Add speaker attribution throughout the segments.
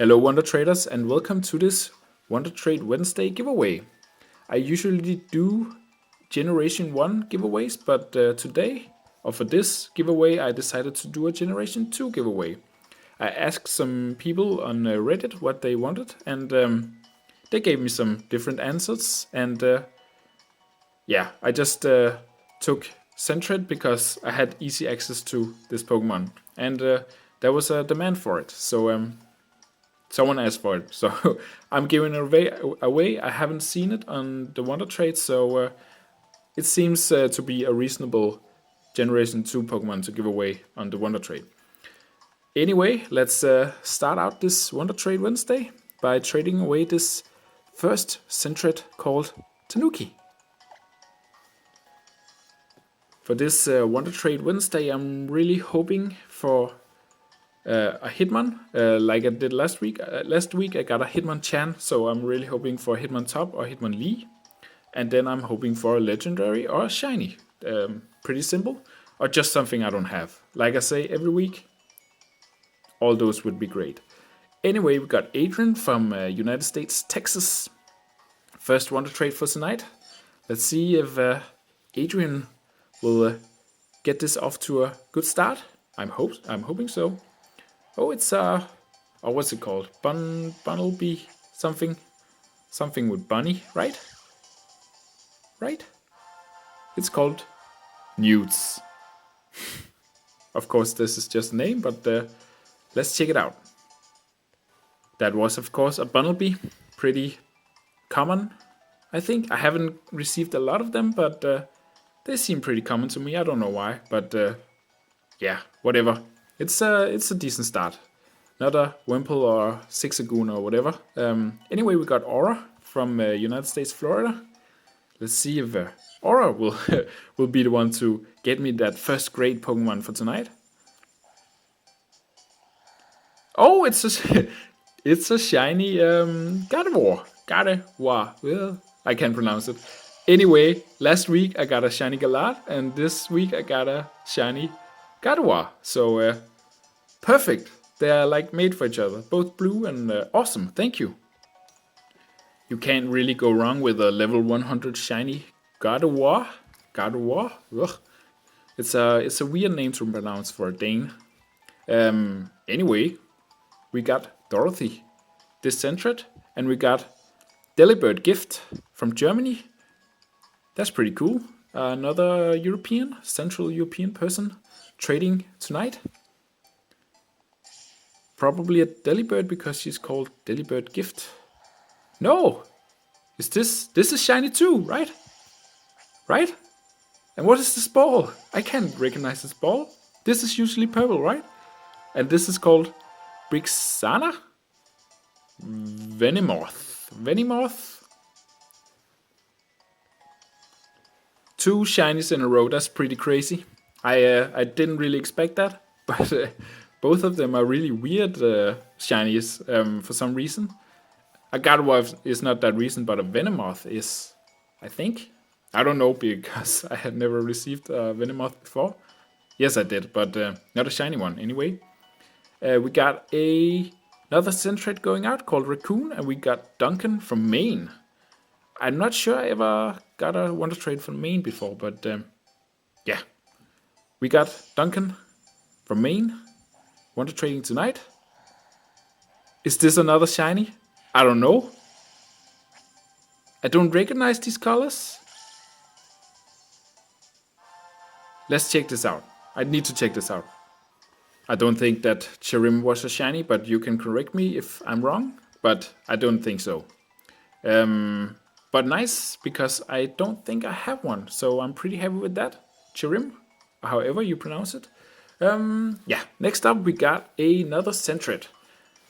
Speaker 1: Hello Wonder Traders and welcome to this Wondertrade Wednesday giveaway. I usually do Generation 1 giveaways, but today, or for this giveaway, I decided to do a Generation 2 giveaway. I asked some people on Reddit what they wanted, and they gave me some different answers, and I just took Sentret because I had easy access to this Pokemon, and there was a demand for it, so someone asked for it, so I'm giving it away. I haven't seen it on the Wondertrade, so it seems to be a reasonable Generation 2 Pokemon to give away on the Wondertrade. Anyway, let's start out this Wondertrade Wednesday by trading away this first Sentret called Tanuki. For this Wondertrade Wednesday, I'm really hoping for a Hitmon, like I did last week. Last week I got a Hitmonchan, so I'm really hoping for a Hitmontop or Hitmonlee. And then I'm hoping for a Legendary or a Shiny. Pretty simple. Or just something I don't have. Like I say every week, all those would be great. Anyway, we got Adrian from United States, Texas. First Wondertrade for tonight. Let's see if Adrian will get this off to a good start. I'm hoping so. Oh, it's what's it called? Bunnelby something with bunny, right? Right? It's called Newts. Of course, this is just a name, but let's check it out. That was, of course, a Bunnelby. Pretty common, I think. I haven't received a lot of them, but they seem pretty common to me. I don't know why, but yeah, whatever. It's a decent start. Not a Wimple or Zigzagoon or whatever. Anyway, we got Aura from United States, Florida. Let's see if Aura will will be the one to get me that first great Pokemon for tonight. Oh, it's a shiny Gardevoir. Gardevoir. Well, I can't pronounce it. Anyway, last week I got a shiny Galar, and this week I got a shiny Gardevoir. So perfect. They are like made for each other. Both blue and awesome. Thank you. You can't really go wrong with a level 100 shiny Gardevoir. Gardevoir. Ugh. It's a weird name to pronounce for a Dane. Anyway, we got Dorothy, this Sentret, and we got Delibird Gift from Germany. That's pretty cool. Another European, Central European person trading tonight. Probably a Delibird because she's called Delibird Gift. No! This is shiny too, right? Right? And what is this ball? I can't recognize this ball. This is usually purple, right? And this is called Brixana? Venimorph. 2 shinies in a row, that's pretty crazy. I didn't really expect that, but both of them are really weird shinies for some reason. A Gardevoir is not that reason, but a Venomoth is, I think. I don't know because I had never received a Venomoth before. Yes, I did, but not a shiny one anyway. We got another Sentret going out called Raccoon, and we got Duncan from Maine. I'm not sure I ever got a Wondertrade from Maine before, but yeah. We got Duncan from Maine. Wondertrading tonight. Is this another shiny? I don't know. I don't recognize these colors. Let's check this out. I need to check this out. I don't think that Chirim was a shiny, but you can correct me if I'm wrong. But I don't think so. But nice, because I don't think I have one. So I'm pretty happy with that. Chirim, however you pronounce it. Yeah, next up we got another Sentret.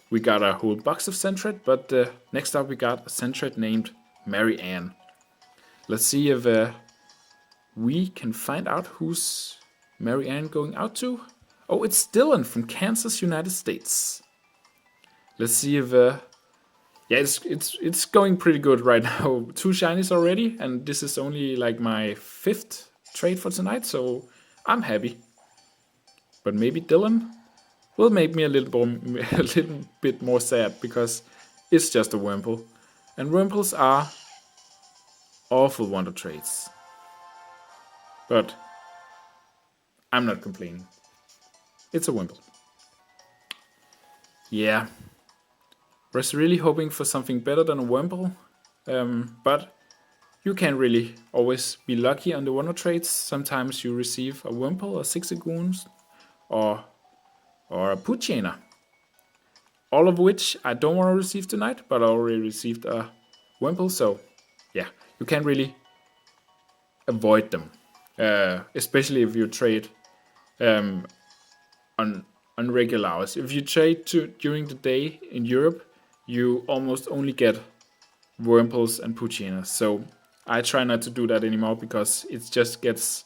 Speaker 1: We got a whole box of Sentret, but next up we got a Sentret named Mary Ann. Let's see if we can find out who's Mary Ann going out to. Oh, it's Dylan from Kansas, United States. Let's see if yeah, it's going pretty good right now. 2 shinies already, and this is only like my 5th trade for tonight, so I'm happy. But maybe Dylan will make me a little bit more sad, because it's just a Wurmple. And Wurmples are awful Wonder Trades. But I'm not complaining. It's a Wurmple. Yeah. Was really hoping for something better than a Wurmple. But you can't really always be lucky on the Wonder Trades. Sometimes you receive a Wurmple, a Zigzagoon, or a Poochyena. All of which I don't want to receive tonight, but I already received a Wurmple, so yeah, you can't really avoid them. Especially if you trade on regular hours. If you trade during the day in Europe, you almost only get Wurmples and Poochyenas. So I try not to do that anymore, because it just gets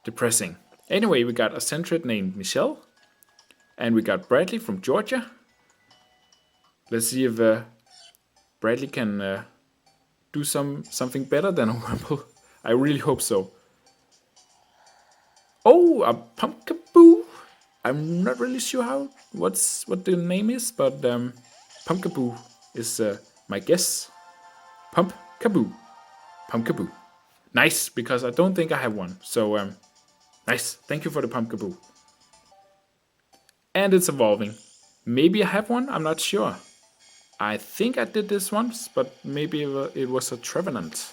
Speaker 1: depressing. Anyway, we got a Sentret named Michelle, and we got Bradley from Georgia. Let's see if Bradley can do something better than a Wurmple. I really hope so. Oh, a Pumpkaboo. I'm not really sure what the name is, but Pumpkaboo is my guess. Pumpkaboo. Pumpkaboo. Nice, because I don't think I have one. So nice. Thank you for the Pumpkaboo. And it's evolving. Maybe I have one. I'm not sure. I think I did this once, but maybe it was a Trevenant.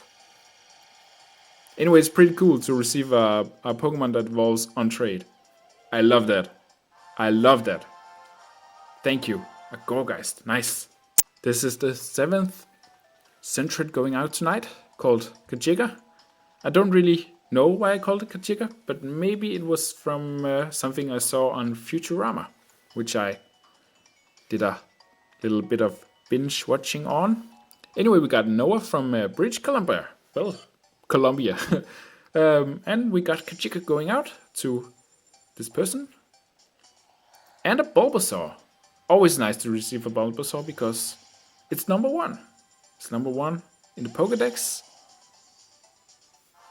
Speaker 1: Anyway, it's pretty cool to receive a Pokemon that evolves on trade. I love that. I love that. Thank you. A Gorgeist. Nice. This is the 7th Sentret going out tonight, called Kajika. I don't really know why I called it Kajika, but maybe it was from something I saw on Futurama, which I did a little bit of binge watching on. Anyway, we got Noah from British Columbia. Well, Columbia. And we got Kajika going out to this person. And a Bulbasaur. Always nice to receive a Bulbasaur, because it's number 1. It's number 1 in the Pokédex.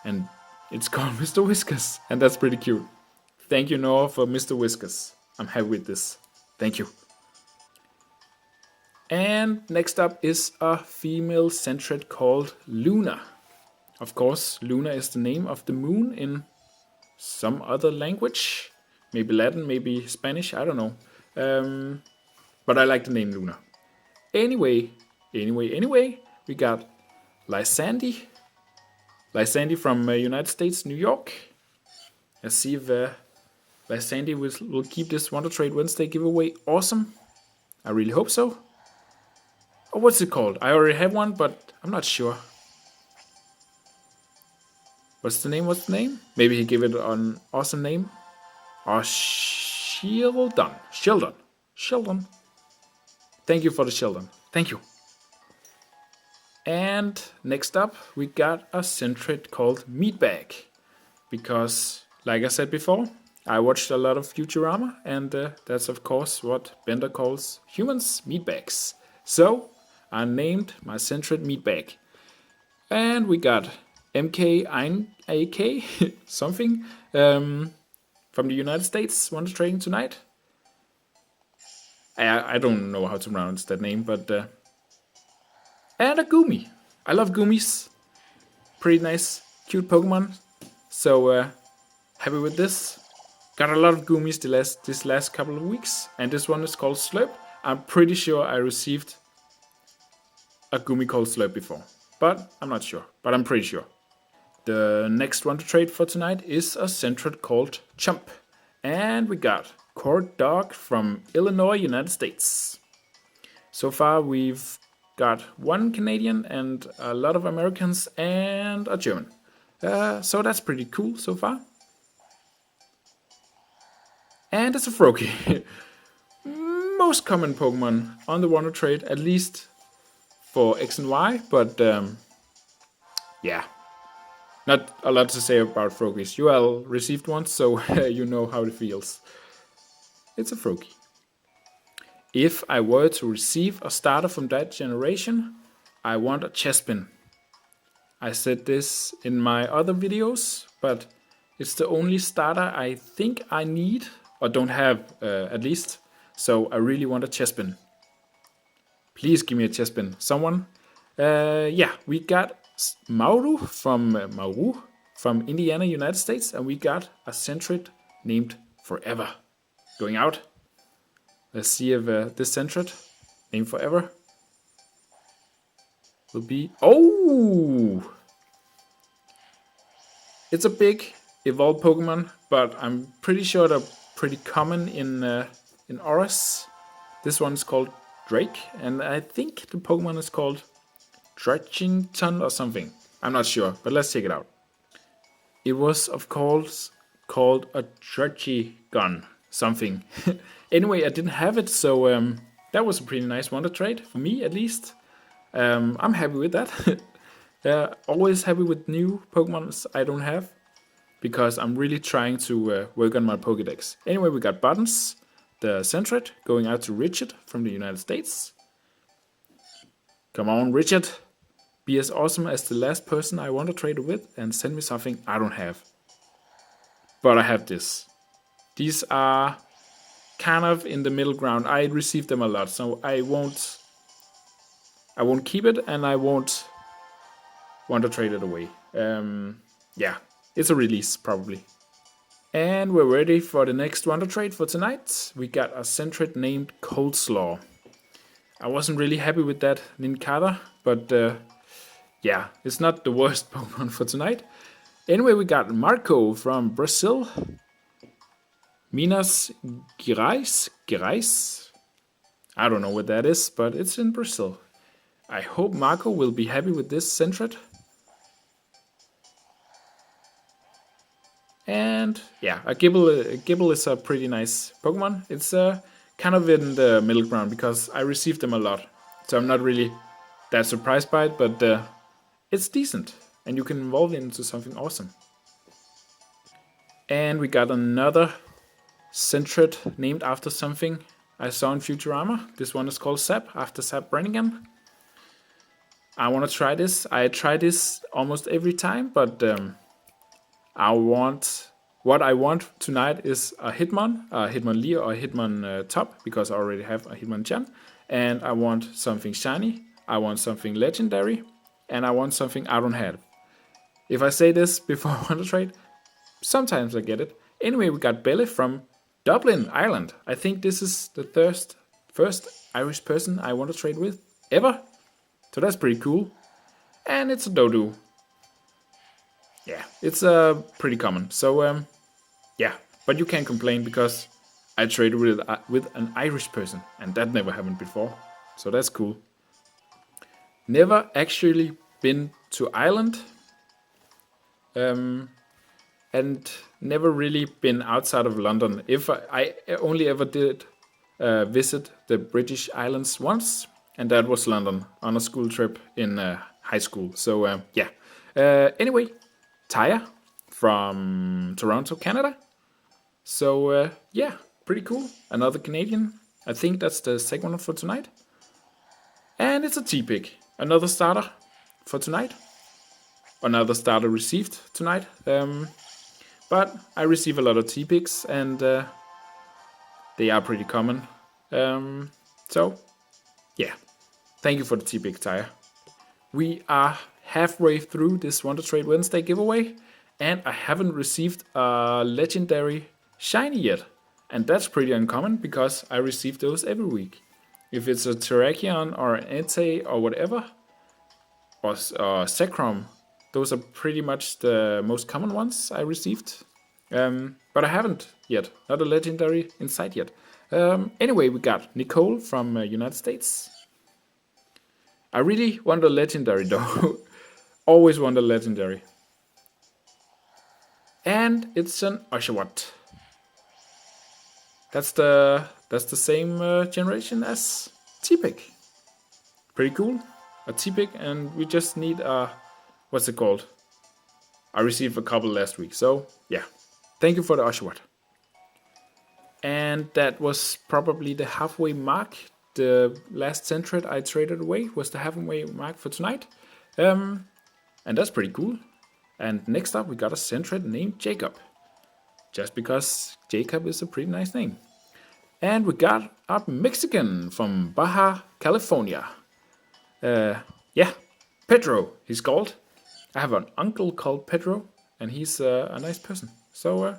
Speaker 1: And it's called Mr. Whiskas. And that's pretty cute. Thank you, Noah, for Mr. Whiskas. I'm happy with this. Thank you. And next up is a female Sentret called Luna. Of course, Luna is the name of the moon in some other language. Maybe Latin, maybe Spanish, I don't know. But I like the name Luna. Anyway, we got Lysandre. Lysandre from United States, New York. Let's see if Lysandre will keep this Wondertrade Wednesday giveaway awesome. I really hope so. Oh, what's it called? I already have one, but I'm not sure. What's the name? Maybe he gave it an awesome name. Oh, Sheldon. Thank you for the Sheldon. Thank you. And next up, we got a Sentret called Meatbag. Because, like I said before, I watched a lot of Futurama, and that's of course what Bender calls humans meatbags. So, I named my Sentret Meatbag. And we got MK something from the United States Wondertrading tonight. I don't know how to pronounce that name, but and a Goomy. I love Goomies. Pretty nice, cute Pokemon. So happy with this. Got a lot of Goomies this last couple of weeks, and this one is called Slurp. I'm pretty sure I received a Goomy called Slurp before, but I'm not sure. But I'm pretty sure. The next one to trade for tonight is a Sentret called Chump. And we got Court Dog from Illinois, United States. So far we've got one Canadian and a lot of Americans and a German. So that's pretty cool so far. And it's a Froakie. Most common Pokemon on the Wondertrade, at least for X and Y, but yeah. Not a lot to say about Froakies. You all received one, so you know how it feels. It's a Froakie. If I were to receive a starter from that generation, I want a Chespin. I said this in my other videos, but it's the only starter I think I need, or don't have at least. So I really want a chestpin. Please give me a chestpin. Someone. Yeah, we got Mauru from Indiana, United States, and we got a Sentret named Forever. Going out. Let's see if this Sentret named Forever will be. Oh! It's a big evolved Pokemon, but I'm pretty sure they're pretty common in auras. This one's called Drake, and I think the Pokemon is called Dredgington or something. I'm not sure, but let's check it out. It was, of course, called a Dredgigon something. Anyway, I didn't have it, so that was a pretty nice Wondertrade, for me at least. I'm happy with that. Always happy with new Pokemon I don't have, because I'm really trying to work on my Pokédex. Anyway, we got buttons. The Sentret going out to Richard from the United States. Come on, Richard. Be as awesome as the last person I want to trade with and send me something I don't have. But I have this. These are kind of in the middle ground. I received them a lot, so I won't keep it, and I won't want to trade it away. Yeah, it's a release probably. And we're ready for the next Wondertrade for tonight. We got a Sentret named Coleslaw. I wasn't really happy with that Nincada, but yeah, it's not the worst Pokemon for tonight. Anyway, we got Marco from Brazil. Minas Gerais. I don't know what that is, but it's in Brazil. I hope Marco will be happy with this Sentret. And yeah, a Gibble is a pretty nice Pokemon. It's kind of in the middle ground because I received them a lot. So I'm not really that surprised by it, but it's decent. And you can evolve it into something awesome. And we got another Sentret named after something I saw in Futurama. This one is called Zap, after Zap Brannigan. I want to try this. I try this almost every time, but what I want tonight is a Hitmonlee or a Hitmon top, because I already have a Hitmonchan. And I want something shiny, I want something legendary, and I want something I don't have. If I say this before I want to trade, sometimes I get it. Anyway, we got Belle from Dublin, Ireland. I think this is the first Irish person I want to trade with ever. So that's pretty cool. And it's a Dodu. Yeah, it's pretty common. So yeah, but you can't complain because I traded with an Irish person, and that never happened before. So that's cool. Never actually been to Ireland. And never really been outside of London. If I only ever did visit the British Islands once, and that was London on a school trip in high school. So yeah. Anyway, Taya from Toronto, Canada. So yeah, pretty cool. Another Canadian. I think that's the second one for tonight. And it's a T-pick. Another starter for tonight. Another starter received tonight. But I receive a lot of T-picks, and they are pretty common. So, yeah. Thank you for the T-pick, Tire. We are halfway through this Wondertrade Wednesday giveaway, and I haven't received a legendary shiny yet. And that's pretty uncommon, because I receive those every week. If it's a Terrakion or an Entei or whatever, or Zekrom, those are pretty much the most common ones I received. But I haven't yet. Not a legendary in sight yet. Anyway, we got Nicole from United States. I really want a legendary though. Always want a legendary. And it's an Oshawott. That's the same generation as T-pick. Pretty cool. A T-pick, and we just need a... What's it called? I received a couple last week, so yeah. Thank you for the Oshawott. And that was probably the halfway mark. The last Sentret I traded away was the halfway mark for tonight. And that's pretty cool. And next up we got a Sentret named Jacob. Just because Jacob is a pretty nice name. And we got a Mexican from Baja California. Yeah, Pedro, he's called. I have an uncle called Pedro, and he's a nice person. So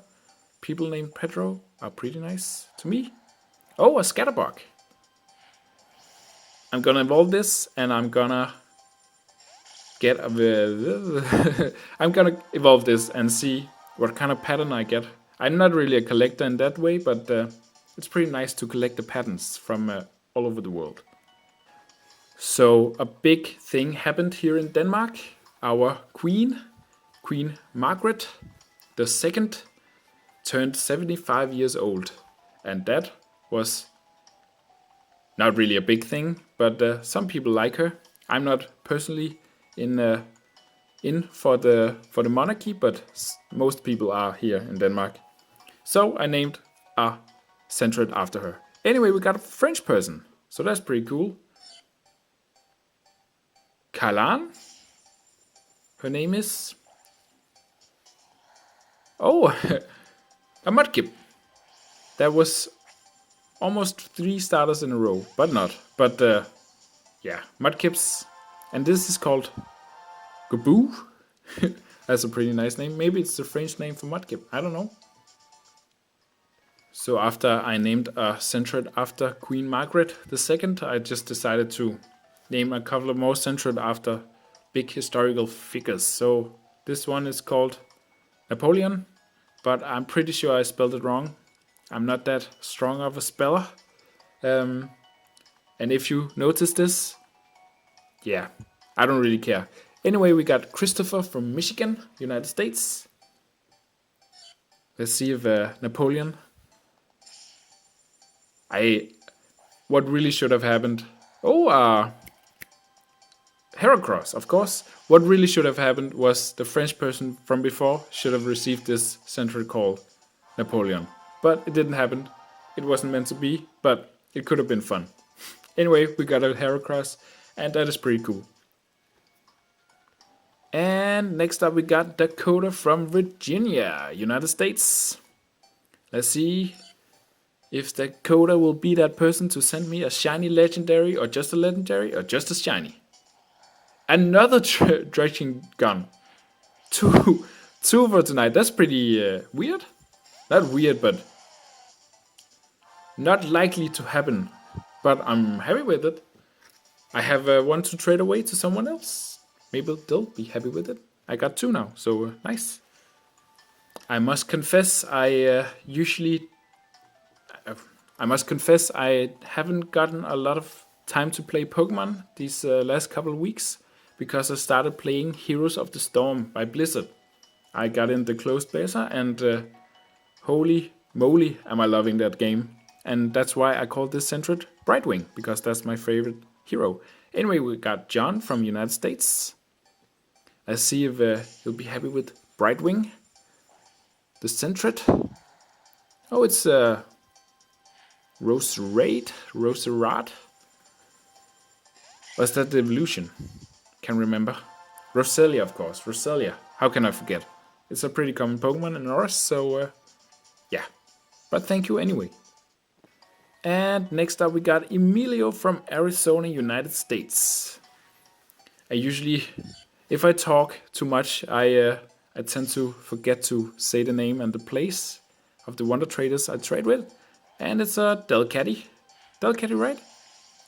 Speaker 1: people named Pedro are pretty nice to me. Oh, a Scatterbug. I'm gonna evolve this, and I'm gonna get a... I'm gonna evolve this and see what kind of pattern I get. I'm not really a collector in that way, but it's pretty nice to collect the patterns from all over the world. So a big thing happened here in Denmark. Our Queen Margaret II, turned 75 years old. And that was not really a big thing, but some people like her. I'm not personally in for the monarchy, but most people are here in Denmark. So I named a Sentret after her. Anyway, we got a French person, so that's pretty cool. Kalan, her name is. Oh, a Mudkip. That was almost 3 starters in a row, but not. But yeah, Mudkips. And this is called Gaboo. That's a pretty nice name. Maybe it's the French name for Mudkip. I don't know. So after I named a Sentret after Queen Margaret II, I just decided to name a couple of more Sentret after big historical figures. So this one is called Napoleon, but I'm pretty sure I spelled it wrong. I'm not that strong of a speller. And if you notice this, yeah, I don't really care. Anyway, we got Christopher from Michigan, United States. Let's see if Napoleon. What really should have happened? Oh, Heracross, of course. What really should have happened was the French person from before should have received this Sentret called Napoleon. But it didn't happen. It wasn't meant to be, but it could have been fun. Anyway, we got a Heracross, and that is pretty cool. And next up we got Dakota from Virginia, United States. Let's see if Dakota will be that person to send me a shiny legendary, or just a legendary, or just a shiny. Another dredging gun. Two for tonight. That's pretty weird. Not weird, but not likely to happen. But I'm happy with it. I have one to trade away to someone else. Maybe they'll be happy with it. I got 2 now, so nice. I must confess, I haven't gotten a lot of time to play Pokémon these last couple of weeks, because I started playing Heroes of the Storm by Blizzard. I got in the closed beta, and holy moly am I loving that game. And that's why I call this Sentret Brightwing, because that's my favorite hero. Anyway, we got John from United States. Let's see if he'll be happy with Brightwing. The Sentret. Oh, it's Roserad. Or is that the evolution? Can't remember. Roselia, of course. Roselia. How can I forget? It's a pretty common Pokemon in Oris, so yeah. But thank you anyway. And next up we got Emilio from Arizona, United States. I usually, if I talk too much, I tend to forget to say the name and the place of the Wonder Traders I trade with. And it's a Delcatty. Delcatty, right?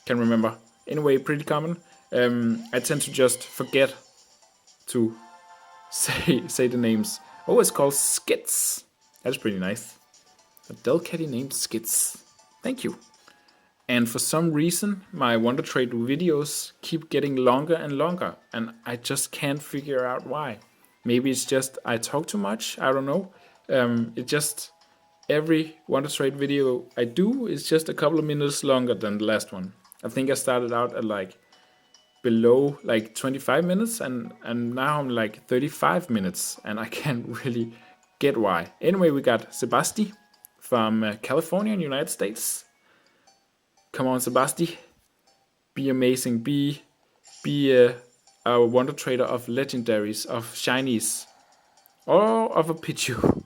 Speaker 1: Can't remember. Anyway, pretty common. I tend to just forget to say the names. Oh, it's called Skits. That's pretty nice. A Delcatty named Skits. Thank you. And for some reason, my Wondertrade videos keep getting longer and longer, and I just can't figure out why. Maybe it's just I talk too much. I don't know. It just every Wondertrade video I do is just a couple of minutes longer than the last one. I think I started out at like below like 25 minutes, and now I'm like 35 minutes, and I can't really get why. Anyway, we got Sebasti from California in the United States. Come on, Sebasti. Be amazing. Be a Wonder Trader of legendaries, of shinies, or of a Pichu.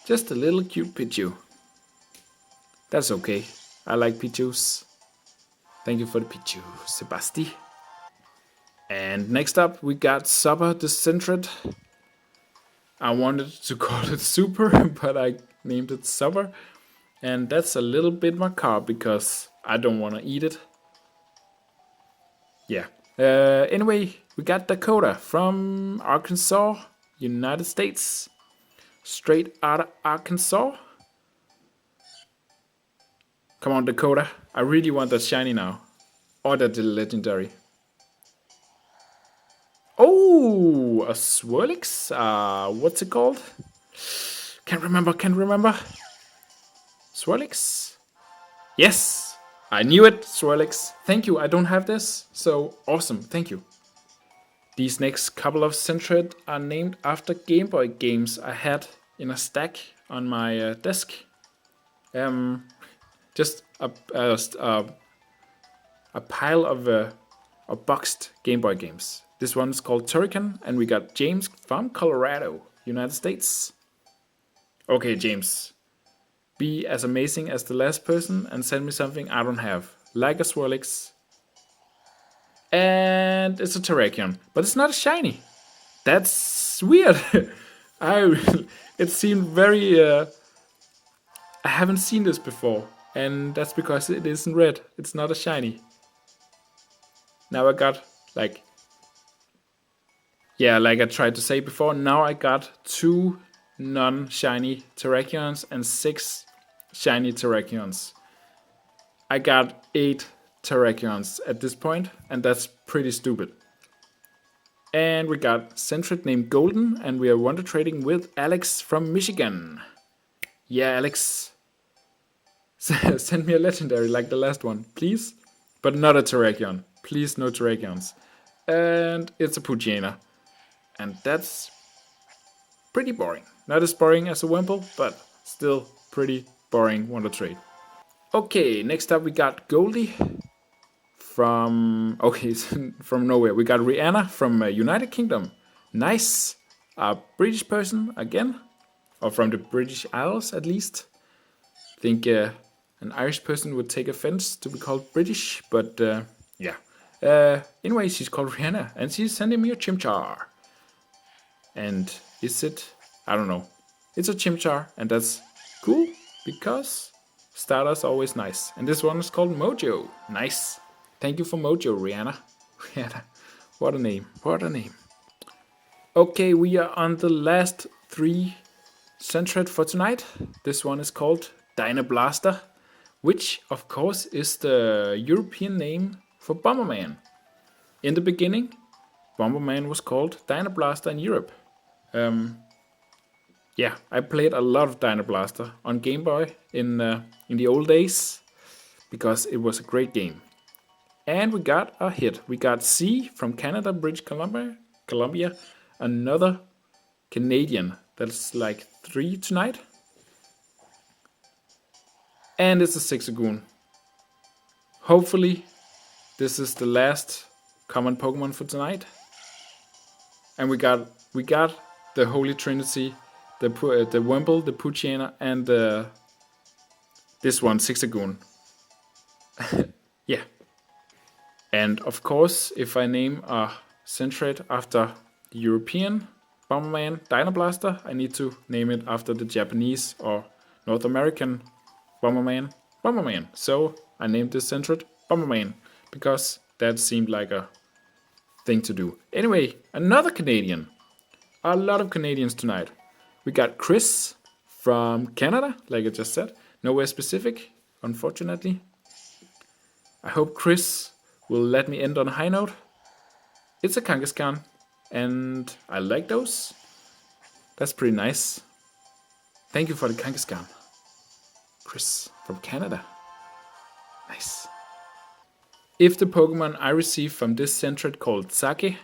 Speaker 1: Just a little cute Pichu. That's okay. I like Pichus. Thank you for the Pichu, Sebasti. And next up, we got Supper the Sentret. I wanted to call it Super, but I named it Supper. And that's a little bit macabre because I don't want to eat it. Yeah. Anyway, we got Dakota from Arkansas, United States. Straight out of Arkansas. Come on, Dakota. I really want that shiny now. Or that legendary. Oh, a Swirlix? What's it called? Can't remember. Swirlix? Yes! I knew it, Swirlix. Thank you, I don't have this. So, awesome, thank you. These next couple of Sentret are named after Game Boy games I had in a stack on my desk. Just a pile of boxed Game Boy games. This one's called Turrican, and we got James from Colorado, United States. Okay, James. Be as amazing as the last person and send me something I don't have. Like a Swirlix. And it's a Terrakion, but it's not a shiny. That's weird. It seemed very... I haven't seen this before, and that's because it isn't red. It's not a shiny. Now I got, like I tried to say before, now I got 2 non-shiny Terrakions and 6 shiny Terrakions. I got 8 Terrakions at this point, and that's pretty stupid. And we got Sentret named Golden, and we are wonder trading with Alex from Michigan. Yeah, Alex. Send me a legendary like the last one, please. But not a Terrakion. Please, no Terrakions. And it's a Poochyena. And that's pretty boring. Not as boring as a Wimple, but still pretty boring Wonder Trade. Okay, next up we got Goldie from nowhere. We got Rihanna from United Kingdom. Nice. A British person again, or from the British Isles at least. I think an Irish person would take offense to be called British, but yeah. Anyway, she's called Rihanna, and she's sending me a Chimchar. And is it? I don't know. It's a Chimchar, and that's cool because starters are always nice. And this one is called Mojo. Nice. Thank you for Mojo, Rihanna. Rihanna. What a name. What a name. Okay, we are on the last 3 Sentret for tonight. This one is called Dynablaster, which of course is the European name for Bomberman. In the beginning, Bomberman was called Dynablaster in Europe. Yeah, I played a lot of Dynablaster on Game Boy in the old days because it was a great game. And we got a hit. We got C from Canada, British Columbia, another Canadian. That's like 3 tonight. And it's a Zigzagoon. Hopefully, this is the last common Pokemon for tonight. And we got the Holy Trinity, the Wimple, the Poochyena, and this one, Zigzagoon. Yeah. And of course, if I name a Sentret after the European Bomberman Dynablaster, I need to name it after the Japanese or North American Bomberman. So I named this Sentret Bomberman because that seemed like a thing to do. Anyway, another Canadian. A lot of Canadians tonight. We got Chris from Canada, like I just said. Nowhere specific, unfortunately. I hope Chris will let me end on a high note. It's a Kangaskhan, and I like those. That's pretty nice. Thank you for the Kangaskhan. Chris from Canada. Nice. If the Pokemon I receive from this Sentret called Sake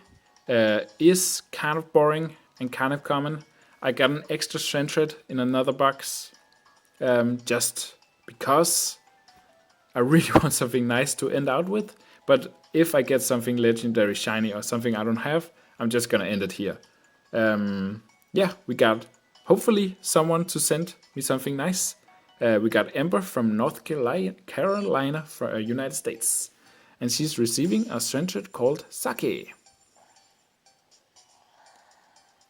Speaker 1: is kind of boring and kind of common, I got an extra Sentret in another box just because I really want something nice to end out with. But if I get something legendary, shiny, or something I don't have, I'm just gonna end it here. Yeah, we got hopefully someone to send me something nice. We got Ember from North Carolina from United States. And she's receiving a Sentret called Sake.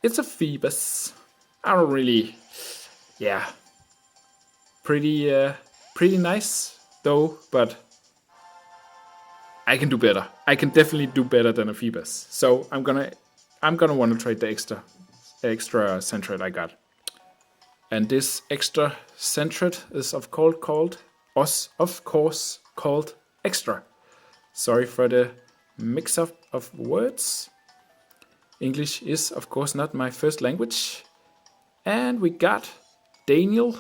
Speaker 1: It's a Phoebus. I don't really... Yeah. Pretty nice, though, but... I can do better. I can definitely do better than a Phoebus. So I'm gonna want to trade the extra Sentret I got. And this extra Sentret is of course called Extra. Sorry for the mix-up of words. English is of course not my first language. And we got Daniel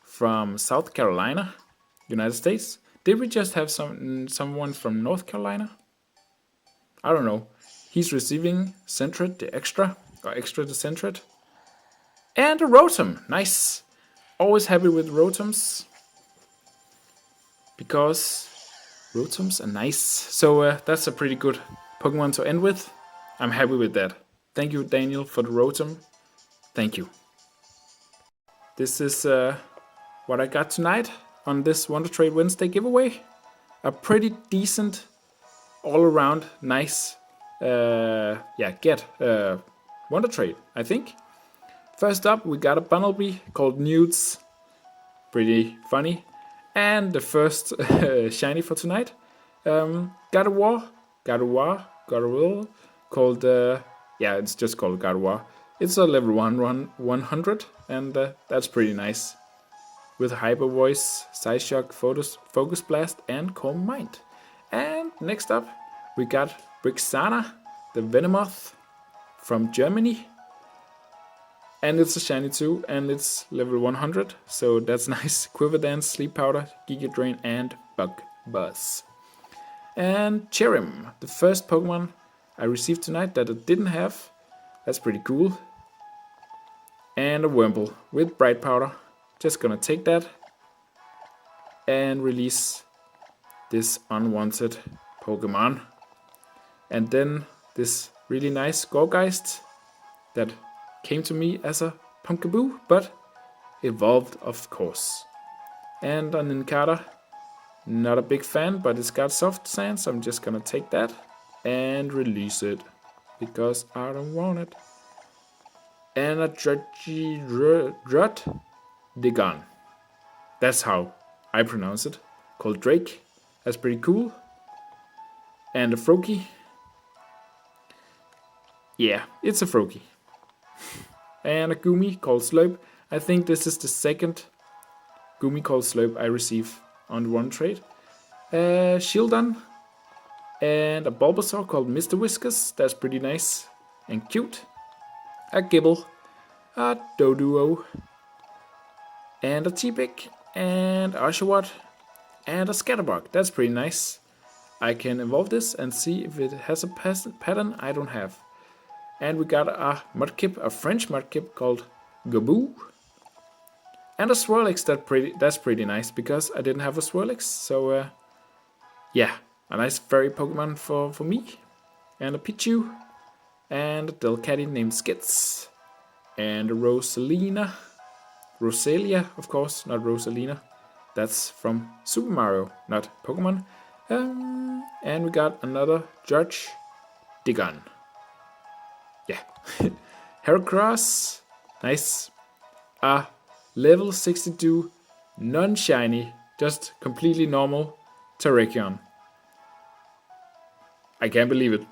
Speaker 1: from South Carolina, United States. Did we just have someone from North Carolina? I don't know. He's receiving Sentret the Extra, or Extra the Sentret. And a Rotom, nice. Always happy with Rotoms. Because Rotoms are nice. So that's a pretty good Pokemon to end with. I'm happy with that. Thank you, Daniel, for the Rotom. Thank you. This is what I got tonight on this Wondertrade Wednesday giveaway. A pretty decent, all-around, nice, Wondertrade, I think. First up, we got a Bunnelby called Newts. Pretty funny. And the first shiny for tonight. Gardevoir called, it's just called Gardevoir. It's a level 100, and that's pretty nice. With Hyper Voice, Size Shock, Focus Blast, and Calm Mind. And next up, we got Brixana, the Venomoth from Germany. And it's a shiny too, and it's level 100, so that's nice. Quiver Dance, Sleep Powder, Giga Drain, and Bug Buzz. And Cherim, the first Pokemon I received tonight that I didn't have. That's pretty cool. And a Wurmple with Bright Powder. Just gonna take that and release this unwanted Pokemon. And then this really nice Gorgeist that came to me as a Pumpkaboo, but evolved, of course. And a Nincada, not a big fan, but it's got soft sand, so I'm just gonna take that and release it because I don't want it. And a Digon. That's how I pronounce it. Called Drake. That's pretty cool. And a Froakie. Yeah, it's a Froakie. And a Goomy called Slurp. I think this is the second Goomy called Slurp I receive on one trade. Shieldon. And a Bulbasaur called Mr. Whiskers. That's pretty nice and cute. A Gibble. A Doduo. And a T-Pick, and a Oshawott, and a Scatterbug. That's pretty nice. I can evolve this and see if it has a pattern I don't have. And we got a Mudkip, a French Mudkip called Gaboo. And a Swirlix, that's pretty nice, because I didn't have a Swirlix. So, a nice fairy Pokemon for me. And a Pichu, and a Delcatty named Skits. And a Rosalia, of course, not Rosalina. That's from Super Mario, not Pokemon. And we got another Judge Digon. Yeah. Heracross, nice. A level 62 non-shiny, just completely normal Terrakion. I can't believe it.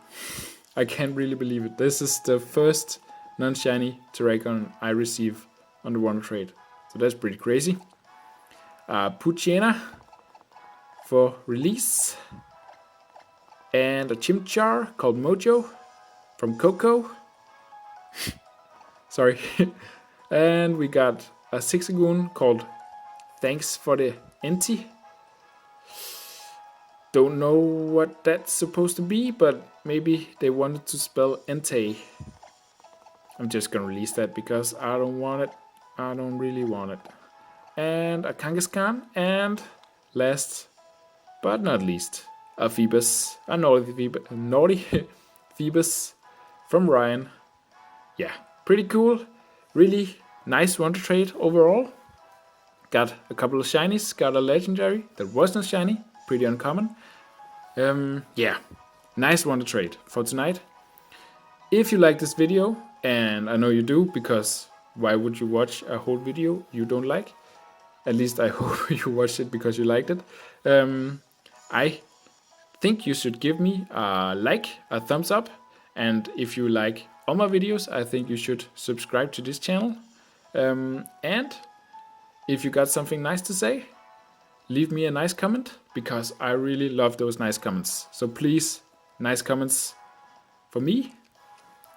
Speaker 1: I can't really believe it. This is the first non-shiny Terrakion I receive on the Wondertrade. So that's pretty crazy. Poochyena for release. And a Chimchar called Mojo from Coco. Sorry. And we got a Zigzagoon called Thanks for the Enti. Don't know what that's supposed to be, but maybe they wanted to spell Entei. I'm just gonna release that because I don't want it. I don't really want it. And a Kangaskhan, and last but not least, a Phoebus, a naughty Phoebus from Ryan. Yeah, pretty cool. Really nice Wondertrade overall. got a couple of shinies, got a legendary that wasn't shiny, pretty uncommon. Yeah, nice Wondertrade for tonight. If you like this video, and I know you do, because why would you watch a whole video you don't like? At least I hope you watched it because you liked it. I think you should give me a like, a thumbs up, and if you like all my videos, I think you should subscribe to this channel. And if you got something nice to say, leave me a nice comment, because I really love those nice comments. So please, nice comments for me.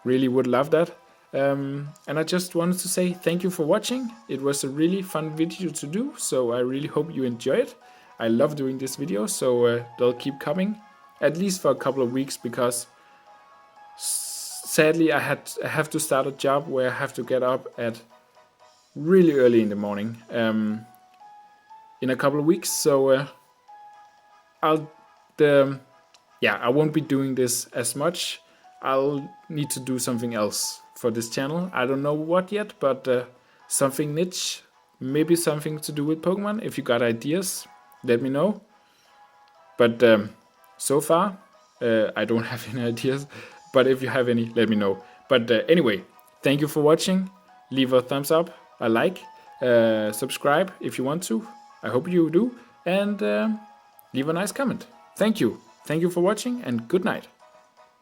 Speaker 1: Really would love that. And I just wanted to say thank you for watching. It was a really fun video to do, so I really hope you enjoy it. I love doing this video, so they'll keep coming, at least for a couple of weeks, because sadly I have to start a job where I have to get up at really early in the morning in a couple of weeks. So I won't be doing this as much. I'll need to do something else for this channel. I don't know what yet, but something niche, maybe something to do with Pokemon. If you got ideas, let me know. But so far, I don't have any ideas. But if you have any, let me know. But anyway, thank you for watching. Leave a thumbs up, a like, subscribe if you want to. I hope you do. And leave a nice comment. Thank you. Thank you for watching, and good night.